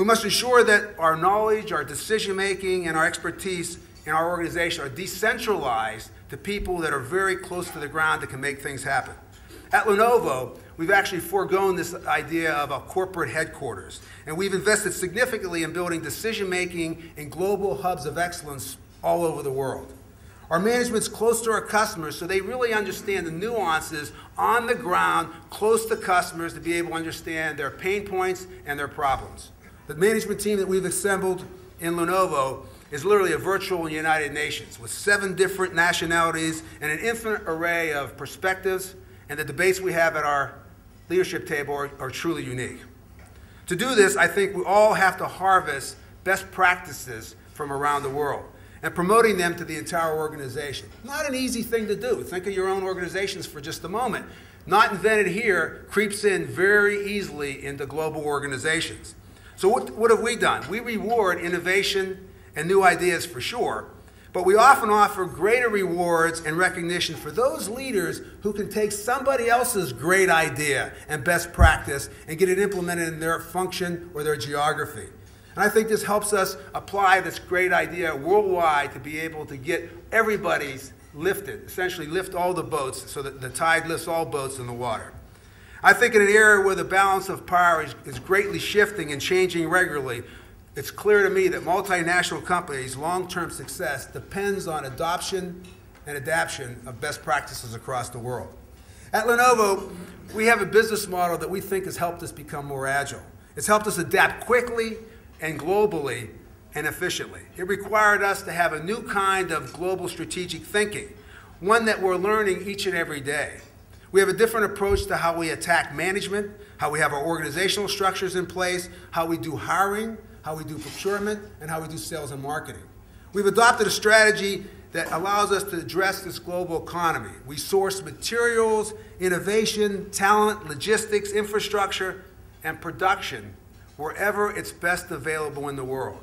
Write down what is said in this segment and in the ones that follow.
We must ensure that our knowledge, our decision-making, and our expertise in our organization are decentralized to people that are very close to the ground that can make things happen. At Lenovo, we've actually foregone this idea of a corporate headquarters, and we've invested significantly in building decision-making in global hubs of excellence all over the world. Our management's close to our customers, so they really understand the nuances on the ground, close to customers, to be able to understand their pain points and their problems. The management team that we've assembled in Lenovo is literally a virtual United Nations with 7 different nationalities and an infinite array of perspectives, and the debates we have at our leadership table are truly unique. To do this, I think we all have to harvest best practices from around the world and promoting them to the entire organization. Not an easy thing to do. Think of your own organizations for just a moment. Not invented here creeps in very easily into global organizations. So what have we done? We reward innovation and new ideas for sure, but we often offer greater rewards and recognition for those leaders who can take somebody else's great idea and best practice and get it implemented in their function or their geography. And I think this helps us apply this great idea worldwide to be able to get everybody's lifted, essentially lift all the boats so that the tide lifts all boats in the water. I think in an era where the balance of power is greatly shifting and changing regularly, it's clear to me that multinational companies' long-term success depends on adoption and adaptation of best practices across the world. At Lenovo, we have a business model that we think has helped us become more agile. It's helped us adapt quickly and globally and efficiently. It required us to have a new kind of global strategic thinking, one that we're learning each and every day. We have a different approach to how we attack management, how we have our organizational structures in place, how we do hiring, how we do procurement, and how we do sales and marketing. We've adopted a strategy that allows us to address this global economy. We source materials, innovation, talent, logistics, infrastructure, and production wherever it's best available in the world.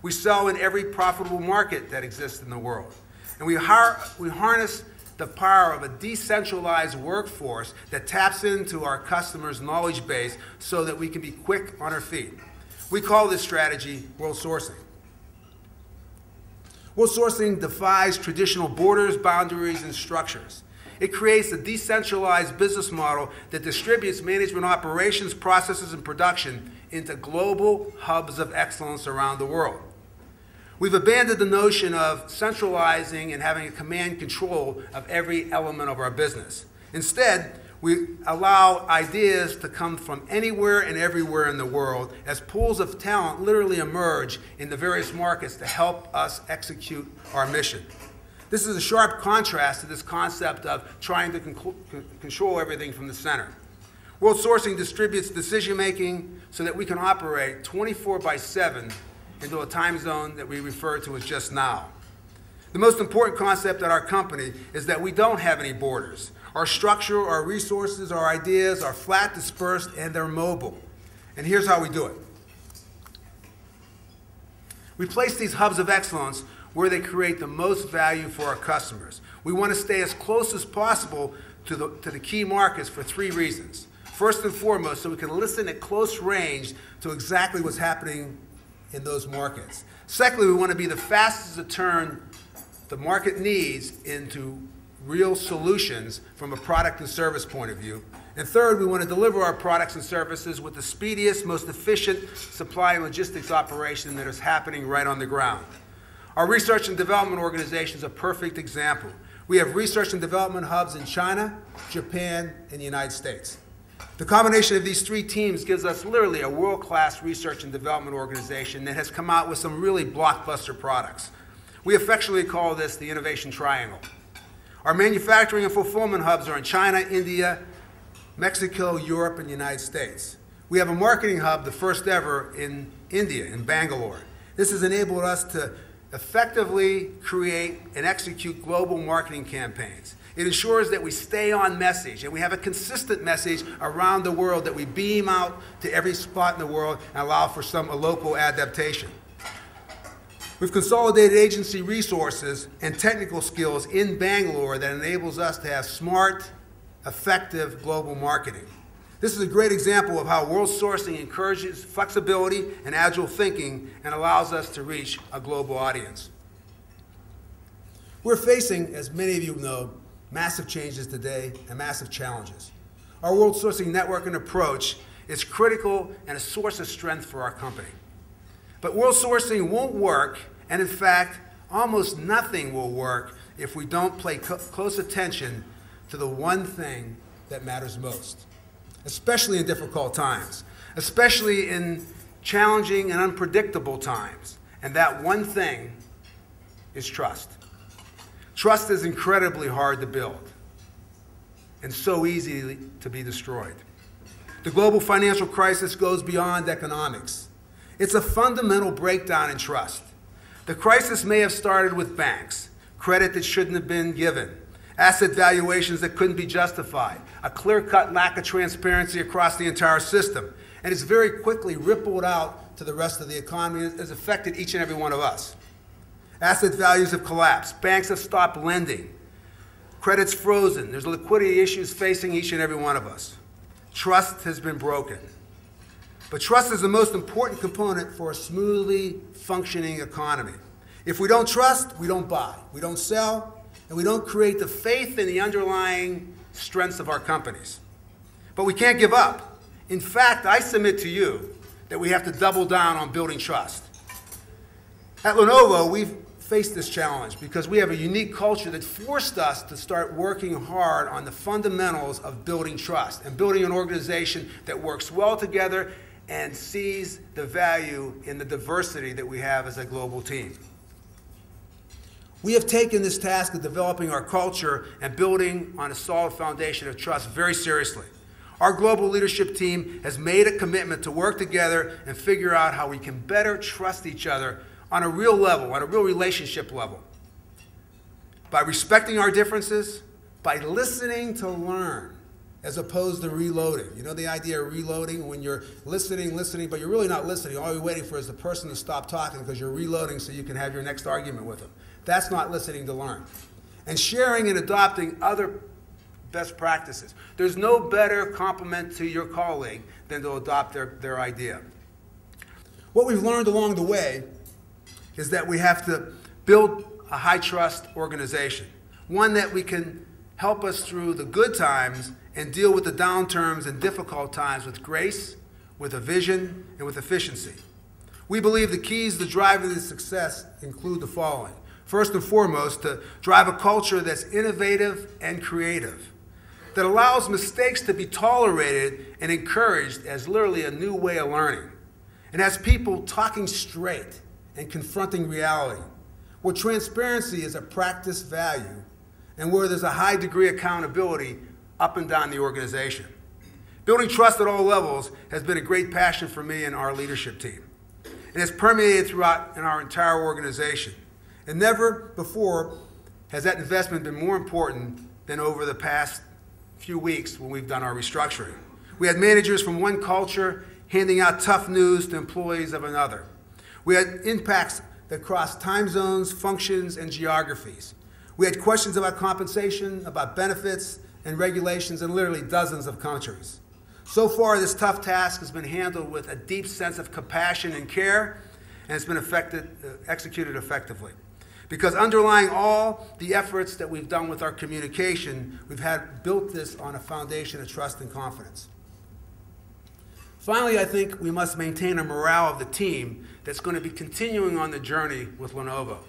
We sell in every profitable market that exists in the world. And we harness the power of a decentralized workforce that taps into our customers' knowledge base so that we can be quick on our feet. We call this strategy Worldsourcing. Worldsourcing defies traditional borders, boundaries, and structures. It creates a decentralized business model that distributes management operations, processes, and production into global hubs of excellence around the world. We've abandoned the notion of centralizing and having a command control of every element of our business. Instead, we allow ideas to come from anywhere and everywhere in the world as pools of talent literally emerge in the various markets to help us execute our mission. This is a sharp contrast to this concept of trying to control everything from the center. Worldsourcing distributes decision-making so that we can operate 24/7 into a time zone that we refer to as just now. The most important concept at our company is that we don't have any borders. Our structure, our resources, our ideas are flat, dispersed, and they're mobile. And here's how we do it. We place these hubs of excellence where they create the most value for our customers. We want to stay as close as possible to the key markets for 3 reasons. First and foremost, so we can listen at close range to exactly what's happening in those markets. Secondly, we want to be the fastest to turn the market needs into real solutions from a product and service point of view. And third, we want to deliver our products and services with the speediest, most efficient supply and logistics operation that is happening right on the ground. Our research and development organization is a perfect example. We have research and development hubs in China, Japan, and the United States. The combination of these 3 teams gives us literally a world-class research and development organization that has come out with some really blockbuster products. We affectionately call this the innovation triangle. Our manufacturing and fulfillment hubs are in China, India, Mexico, Europe, and the United States. We have a marketing hub, the first ever, in India, in Bangalore. This has enabled us to effectively create and execute global marketing campaigns. It ensures that we stay on message and we have a consistent message around the world that we beam out to every spot in the world and allow for some local adaptation. We've consolidated agency resources and technical skills in Bangalore that enables us to have smart, effective global marketing. This is a great example of how Worldsourcing encourages flexibility and agile thinking and allows us to reach a global audience. We're facing, as many of you know, massive changes today and massive challenges. Our Worldsourcing network and approach is critical and a source of strength for our company. But Worldsourcing won't work, and in fact, almost nothing will work if we don't pay close attention to the one thing that matters most, especially in difficult times, especially in challenging and unpredictable times. And that one thing is trust. Trust is incredibly hard to build and so easy to be destroyed. The global financial crisis goes beyond economics. It's a fundamental breakdown in trust. The crisis may have started with banks, credit that shouldn't have been given, asset valuations that couldn't be justified, a clear-cut lack of transparency across the entire system, and it's very quickly rippled out to the rest of the economy and has affected each and every one of us. Asset values have collapsed, banks have stopped lending, credit's frozen, there's liquidity issues facing each and every one of us. Trust has been broken. But trust is the most important component for a smoothly functioning economy. If we don't trust, we don't buy, we don't sell, and we don't create the faith in the underlying strengths of our companies. But we can't give up. In fact, I submit to you that we have to double down on building trust. At Lenovo, we've faced this challenge because we have a unique culture that forced us to start working hard on the fundamentals of building trust and building an organization that works well together and sees the value in the diversity that we have as a global team. We have taken this task of developing our culture and building on a solid foundation of trust very seriously. Our global leadership team has made a commitment to work together and figure out how we can better trust each other on a real level, on a real relationship level. By respecting our differences, by listening to learn, as opposed to reloading. You know the idea of reloading? When you're listening, but you're really not listening. All you're waiting for is the person to stop talking because you're reloading so you can have your next argument with them. That's not listening to learn. And sharing and adopting other best practices. There's no better compliment to your colleague than to adopt their idea. What we've learned along the way is that we have to build a high-trust organization, one that we can help us through the good times and deal with the downturns and difficult times with grace, with a vision, and with efficiency. We believe the keys to driving this success include the following. First and foremost, to drive a culture that's innovative and creative, that allows mistakes to be tolerated and encouraged as literally a new way of learning, and has people talking straight and confronting reality, where transparency is a practice value, and where there's a high degree of accountability up and down the organization. Building trust at all levels has been a great passion for me and our leadership team. It has permeated throughout in our entire organization. And never before has that investment been more important than over the past few weeks when we've done our restructuring. We had managers from one culture handing out tough news to employees of another. We had impacts that crossed time zones, functions, and geographies. We had questions about compensation, about benefits, and regulations in literally dozens of countries. So far, this tough task has been handled with a deep sense of compassion and care, and it's been executed effectively. Because underlying all the efforts that we've done with our communication, we've built this on a foundation of trust and confidence. Finally, I think we must maintain a morale of the team that's going to be continuing on the journey with Lenovo.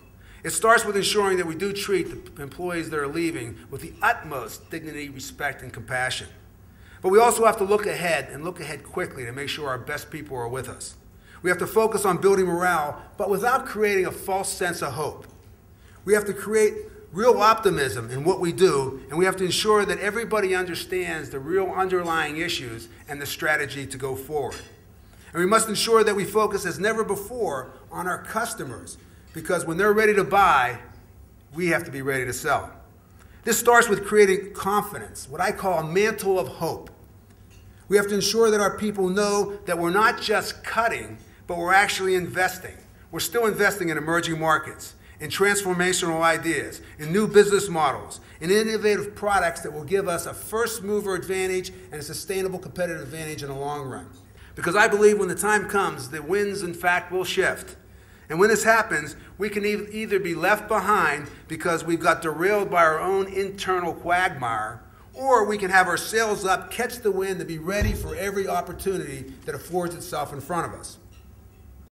It starts with ensuring that we do treat the employees that are leaving with the utmost dignity, respect, and compassion. But we also have to look ahead and look ahead quickly to make sure our best people are with us. We have to focus on building morale, but without creating a false sense of hope. We have to create real optimism in what we do, and we have to ensure that everybody understands the real underlying issues and the strategy to go forward. And we must ensure that we focus as never before on our customers, because when they're ready to buy, we have to be ready to sell. This starts with creating confidence, what I call a mantle of hope. We have to ensure that our people know that we're not just cutting, but we're actually investing. We're still investing in emerging markets, in transformational ideas, in new business models, in innovative products that will give us a first mover advantage and a sustainable competitive advantage in the long run. Because I believe when the time comes, the winds, in fact, will shift. And when this happens, we can either be left behind because we've got derailed by our own internal quagmire, or we can have our sails up, catch the wind, and be ready for every opportunity that affords itself in front of us.